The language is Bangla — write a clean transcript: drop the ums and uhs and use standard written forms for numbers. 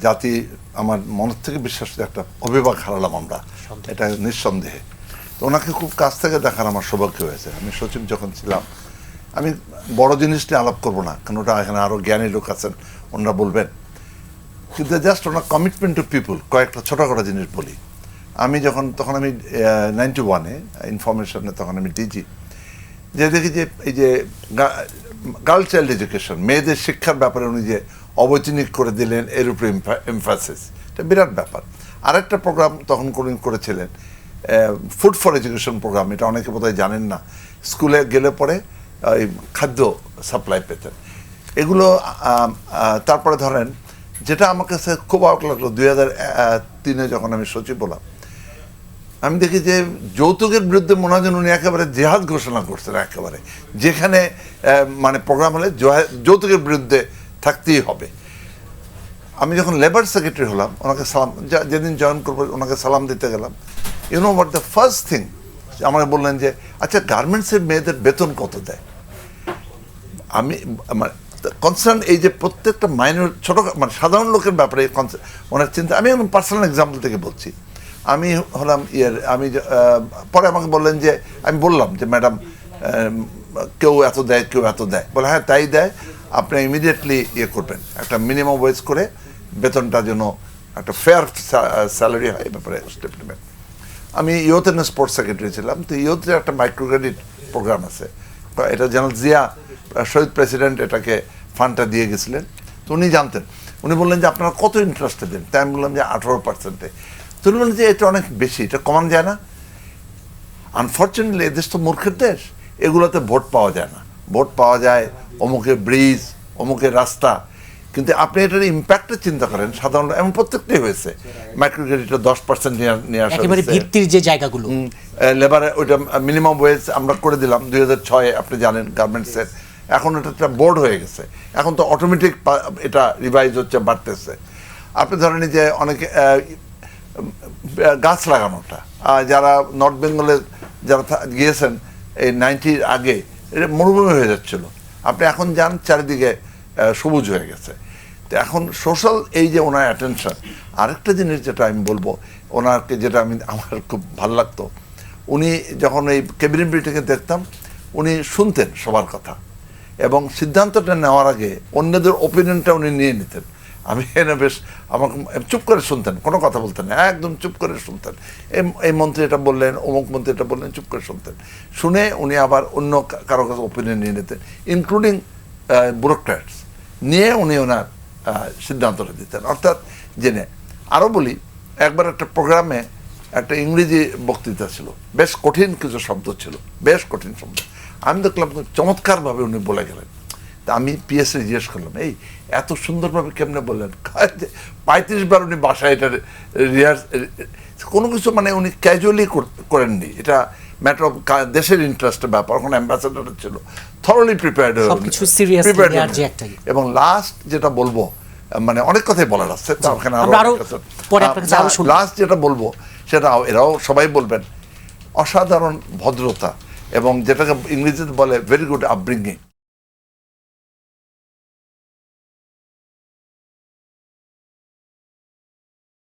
জাতি আমার মনের থেকে বিশ্বাস একটা অভিভাবক হারালাম আমরা, এটা নিঃসন্দেহে। তো ওনাকে খুব কাছ থেকে দেখার আমার সৌভাগ্য হয়েছে। আমি সচিব যখন ছিলাম, আমি বড় জিনিস নিয়ে আলাপ করবো না, কারণ ওটা এখানে আরও জ্ঞানী লোক আছেন, ওনারা বলবেন। কিন্তু just owner commitment to people, কয়েকটা ছোটোখাটো জিনিস বলি। আমি তখন আমি 91-এ ইনফরমেশনে, তখন আমি ডিজি, যে দেখি যে এই যে গার্ল চাইল্ড এডুকেশন, মেয়েদের শিক্ষার ব্যাপারে উনি যে অবৈতনিক করে দিলেন, এর উপরে এমফাসিস, এটা বিরাট ব্যাপার। আরেকটা প্রোগ্রাম তখন করেছিলেন, ফুড ফর এডুকেশন প্রোগ্রাম, এটা অনেকে বোধহয় জানেন না। স্কুলে গেলে পরে ওই খাদ্য সাপ্লাই পেতেন। এগুলো তারপরে ধরেন, যেটা আমার কাছে খুব অবাক লাগলো, 2003-এ যখন আমি সচিব হলাম, আমি দেখি যে যৌতুকের বিরুদ্ধে মনে হয় যেন উনি একেবারে জেহাদ ঘোষণা করছেন। একেবারে যেখানে মানে প্রোগ্রাম হলে যৌতুকের বিরুদ্ধে থাকতেই হবে। আমি যখন লেবার সেক্রেটারি হলাম, ওনাকে সালাম, যেদিন জয়েন করবো ওনাকে সালাম দিতে গেলাম, you know what the first thing আমাকে বললেন যে, আচ্ছা গার্মেন্টসের মেয়েদের বেতন কত দেয়? আমি মানে কনসার্ন এই যে প্রত্যেকটা মাইনর ছোট মানে সাধারণ লোকের ব্যাপারে ওনার চিন্তা। আমি এখন পার্সোনাল এক্সাম্পল থেকে বলছি। আমি হলাম আমি পরে আমাকে বললেন যে, আমি বললাম যে ম্যাডাম কেউ এত দেয়, কেউ এত দেয়। বলে হ্যাঁ তাই দেয়, আপনি ইমিডিয়েটলি করবেন, একটা মিনিমাম ওয়েজ করে বেতনটা যেন একটা ফেয়ার স্যালারি হয়, এই ব্যাপারে স্টেপ নেবেন। আমি ইউথ অ্যান্ড স্পোর্টস সেক্রেটারি ছিলাম, তো ইউথের একটা মাইক্রো ক্রেডিট প্রোগ্রাম আছে, এটা জেনারেল জিয়া শহীদ প্রেসিডেন্ট এটাকে ফান্ডটা দিয়ে গেছিলেন। তো উনি জানতেন, উনি বললেন যে আপনারা কত ইন্টারেস্টে দেন? তাই আমি বললাম যে 18%। তো উনি বললেন যে এটা অনেক বেশি, এটা কমানো যায় না? আনফর্চুনেটলি এদেশ তো মূর্খের দেশ, এগুলোতে ভোট পাওয়া যায় না। ভোট পাওয়া যায় অমুকের ব্রিজ, অমুকের রাস্তা, কিন্তু আপনি এটার ইম্প্যাক্টটা চিন্তা করেন, সাধারণ এমন প্রত্যেকটাই হয়েছে। মাইক্রো ক্রেডিটটা 10% নিয়ে আসা, একেবারে ভিত্তির যে জায়গাগুলো, লেবারে ওইটা মিনিমাম ওয়েজ আমরা করে দিলাম 2006-এ, আপনি জানেন গার্মেন্টসের। এখন এটা একটা বোর্ড হয়ে গেছে, এখন তো অটোমেটিক এটা রিভাইজ হচ্ছে, বাড়তেছে। আপনি ধরেন যে অনেকে গাছ লাগানোটা, যারা নর্থ বেঙ্গলে যারা গিয়েছেন এই 90-র আগে, এটা মরুভূমি হয়ে যাচ্ছিল, আপনি এখন যান চারিদিকে সবুজ হয়ে গেছে। তো এখন সোশ্যাল এই যে ওনার অ্যাটেনশন। আরেকটা জিনিস যেটা আমি বলবো ওনাকে, যেটা আমার খুব ভালো লাগতো, উনি যখন এই ক্যাবিনেট মিটিংয়ে দেখতাম, উনি শুনতেন সবার কথা এবং সিদ্ধান্তটা নেওয়ার আগে অন্যদের ওপিনিয়নটা উনি নিয়ে নিতেন। আমি এনে বেশ আমাকে চুপ করে শুনতেন, কোনো কথা বলতেন না, একদম চুপ করে শুনতেন। এই মন্ত্রী এটা বললেন, অমুক মন্ত্রী এটা বললেন, চুপ করে শুনতেন। শুনে উনি আবার অন্য কারো কাছে ওপিনিয়ন নিয়ে নিতেন, ইনক্লুডিং ব্যুরোক্র্যাটস, নিয়ে উনি ওনার সিদ্ধান্তটা দিতেন। অর্থাৎ জেনে আরও বলি, একবার একটা প্রোগ্রামে একটা ইংরেজি বক্তৃতা ছিল, বেশ কঠিন কিছু শব্দ ছিল, বেশ কঠিন শব্দ। আমি দেখলাম চমৎকারভাবে উনি বলে গেলেন। তা আমি পিএসএ জিজ্ঞেস করলাম, এই এত সুন্দরভাবে কেমনে বললেন? 35 বার উনি বাসায় এটা কোনো কিছু মানে উনি ক্যাজুয়ালি করেননি, এটা ম্যাটার অফ দেশের ইন্টারেস্টের ব্যাপার। ওখানে অ্যাম্বাসেডার ছিল, থরলি প্রিপেয়ার্ড, এবং লাস্ট যেটা বলবো, মানে অনেক কথাই বলার আছে, ওখানে লাস্ট যেটা বলবো সেটা এরাও সবাই বলবেন, অসাধারণ ভদ্রতা, এবং যেটাকে ইংরেজিতে বলে ভেরি গুড আপব্রিঙ্গিং।